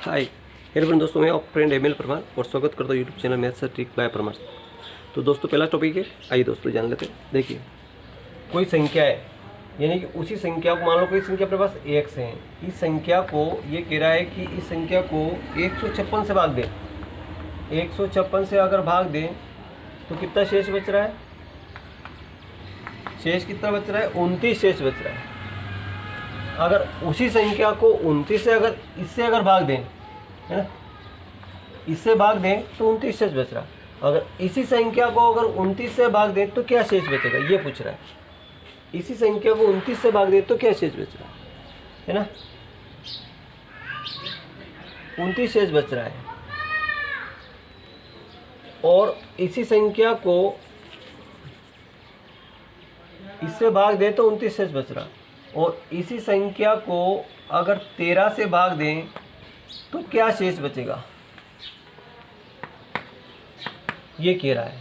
Hi hello friend, दोस्तों मैं आप फ्रेंड एम एल परमार और स्वागत करता हूँ YouTube channel maths trick bye Parmar. तो दोस्तों पहला टॉपिक है, आइए दोस्तों जान लेते हैं। देखिए, कोई संख्या है, यानी कि उसी संख्या को मान लो कोई संख्या अपने पास x है। इस संख्या को ये कह रहा है कि इस संख्या को 156 से भाग दें। 156 से अगर भाग दें तो कितना शेष बच रहा है? शेष कितना बच रहा है? 29 शेष बच रहा है। अगर उसी संख्या को 29 से अगर इससे अगर भाग दें, है ना, इससे भाग दें तो 29 शेष बच रहा है। अगर इसी संख्या को अगर 29 से भाग दें तो क्या शेष बचेगा, ये पूछ रहा है। इसी संख्या को 29 से भाग दें तो क्या शेष बच रहा है ना, 29 शेष बच रहा है। और इसी संख्या को इससे भाग दें तो 29 शेष बच रहा है। और इसी संख्या को अगर 13 से भाग दें तो क्या शेष बचेगा, ये कह रहा है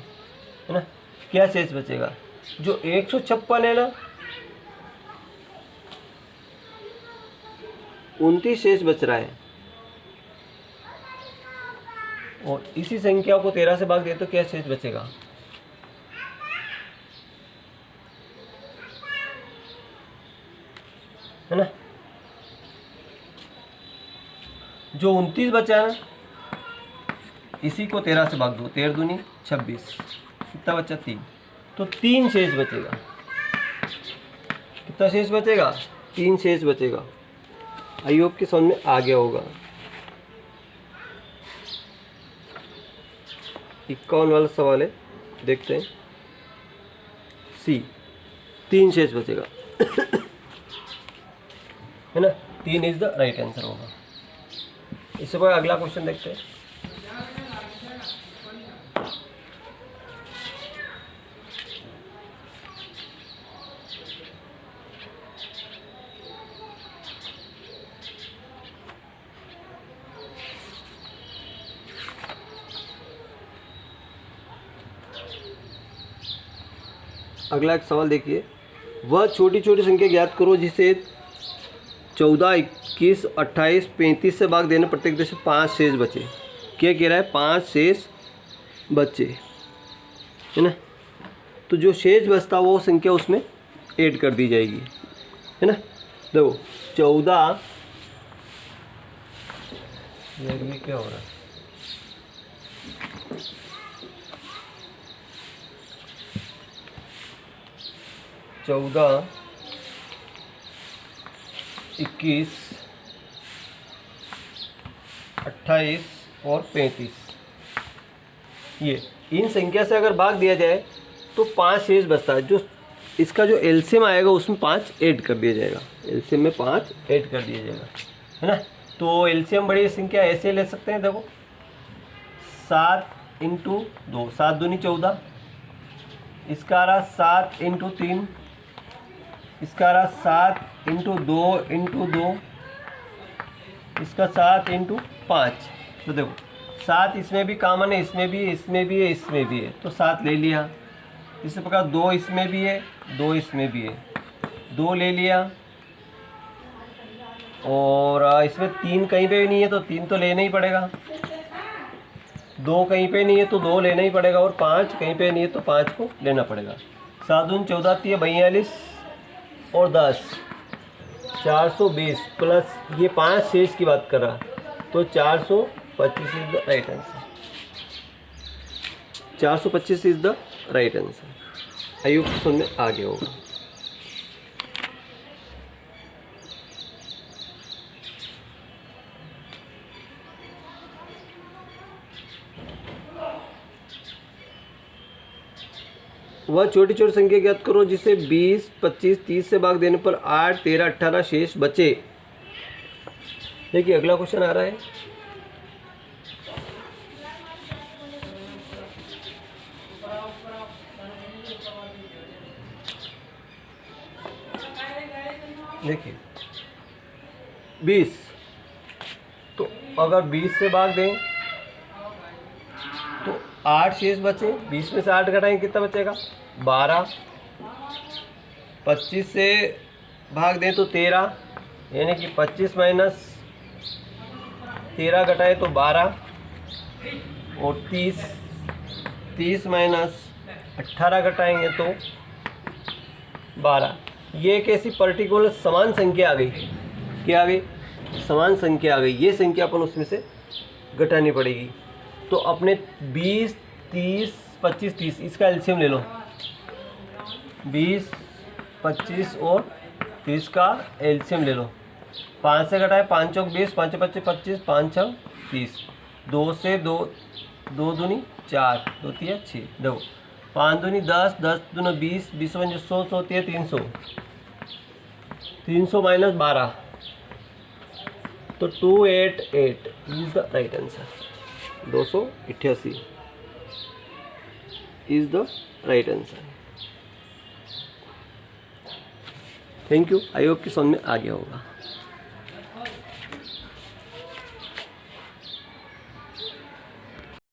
ना। क्या शेष बचेगा? जो 156 है ना, 29 शेष बच रहा है। और इसी संख्या को 13 से भाग दें तो क्या शेष बचेगा? है ना, जो 29 बचा है ना, इसी को 13 से भाग दो, 13 दूनी 26, कितना बचा? 3। तो 3 शेष बचेगा। कितना शेष बचेगा? 3 शेष बचेगा। आई होप कि समझ में आ गया होगा। 51 वाला सवाल है, देखते हैं। सी, 3 शेष बचेगा है ना, 3 इज द राइट आंसर होगा। इससे कोई अगला क्वेश्चन देखते हैं। अगला एक सवाल देखिए, वह छोटी छोटी संख्या ज्ञात करो जिसे 14, 21, 28, 35 से भाग देना प्रत्येक दशमलव 5 शेष बचे। क्या कह रहा है? 5 शेष बचे, है ना। तो जो शेष बचता वो संख्या उसमें ऐड कर दी जाएगी, है ना। देखो 14, ये क्या हो रहा है? 14, 21, 28 और 35, ये इन संख्या से अगर भाग दिया जाए तो 5 शेष बचता है। जो इसका जो एलसीएम आएगा उसमें 5 ऐड कर दिया जाएगा। एलसीएम में 5 ऐड कर दिया जाएगा, है ना। तो एलसीएम बड़ी संख्या ऐसे ले सकते हैं। देखो 7 × 2, 7 दूनी 14, इसका रहा 7 × 3, इसका रहा 7 × 2 × 2, इसका 7 × 5। तो देखो 7 इसमें भी कॉमन है, इसमें भी है, इसमें भी है, इसमें भी है, तो 7 ले लिया। इसी प्रकार 2 इसमें भी है, 2 इसमें भी है, 2 ले लिया। और इसमें 3 कहीं पे भी नहीं है तो 3 तो लेना ही पड़ेगा। 2 कहीं पे नहीं है तो 2 लेना ही पड़ेगा। और 5 कहीं पे नहीं है तो 5 को लेना पड़ेगा। 7 दूनी 14, 42 और 10, 420 प्लस ये 5 शेष की बात कर रहा, तो 425 is the right answer. 425 is the right answer. I hope समझ में आ गया होगा। वह छोटी छोटी संख्या ज्ञात करो जिसे 20, 25, 30 से भाग देने पर 8, 13, 18 शेष बचे। देखिए अगला क्वेश्चन आ रहा है। देखिए 20, तो अगर 20 से भाग दें तो 8 शेष बचे। 20 में से 8 घटाएं कितना बचेगा? 12। 25 से भाग दें तो 13, यानी कि 25 माइनस 13 घटाए तो 12 और 30, 30 माइनस 18 घटाएंगे तो 12। ये एक ऐसी पर्टिकुलर समान संख्या आ गई। क्या आ गई? समान संख्या आ गई। ये संख्या अपन उसमें से घटानी पड़ेगी। तो अपने 20, 30, 25, 30 इसका एलसीएम ले लो। 20, 25 और 30 का एलसीएम ले लो। 5 से घटाए 5 चौक 20, 5 25 25, 5 6 30, 2 से 2 दूनी 4, 2 3 6, 2 5 दूनी 10, 10 दूना 20, 20 पंजे 100, 100 300, 300 माइनस 12 तो 288 is the right answer. 288 is the right answer. Thank you. I hope कि समझ में आ गया होगा।